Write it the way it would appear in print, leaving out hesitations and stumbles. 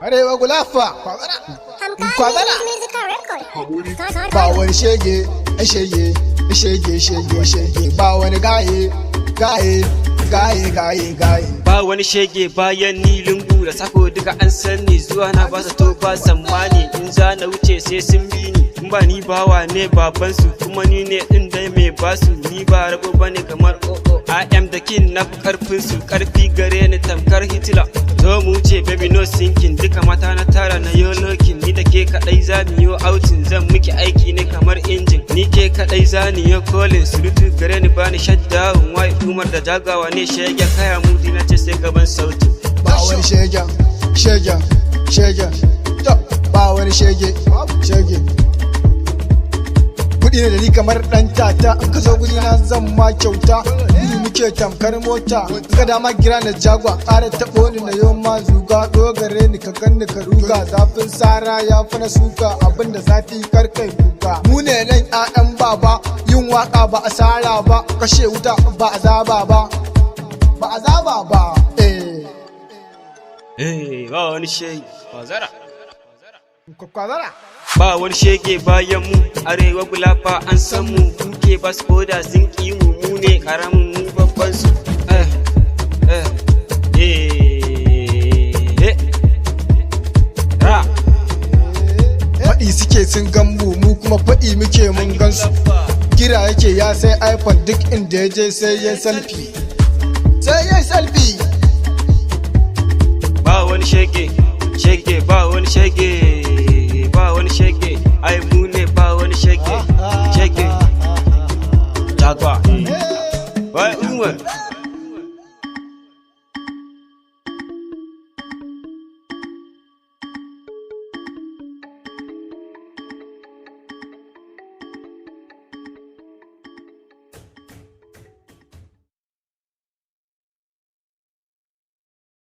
Arewa gulafa kwazana ba wani shege ba wani gaye ba wani shege bayan ni lungu da sako duka an sani zuwa na ba zato ba sammani in za na wuce sai sun bi ni in ba ni bawa ne babansu kuma ni ne din dai mai basu ni ba rabo bane kamar I am the king na karfin su karfi gare ni tamkar Hitler zo mu wuce baby no sinking duka mata na tara na yo looking ni da ke kadai za mu yo outing zan miki aiki ne kamar injin ni ke kadai za ni yo calling surutu gare ni bani shutdown wai Umar da jagawa ne shege kaya mudi na ce sai gaban sauti ba wani shege ba wani shege kudi ne da ni kamar dan tata in ka zo guri na zan ma kyauta ni muke tamkar mota ka da ma gira na jagwa ƙara taɓo ni na yau ma zuga dogare ni ka ganni ka ruga zafin sara ya fi na suka abinda zafi karkai kuka mu ne nan ƴaƴan baba yin waka ba asara ba kashe wuta ba azaba ba ba wani shege kwazara ba wani shege bayan mu arewa gulafa an san mu kuke bas koda sun ki mu ne karamin mu babban su faɗi suke sun gan mu kuma faɗi muke mun gansu kira yake ya sai iPhone duk inda ya je sai ya selfie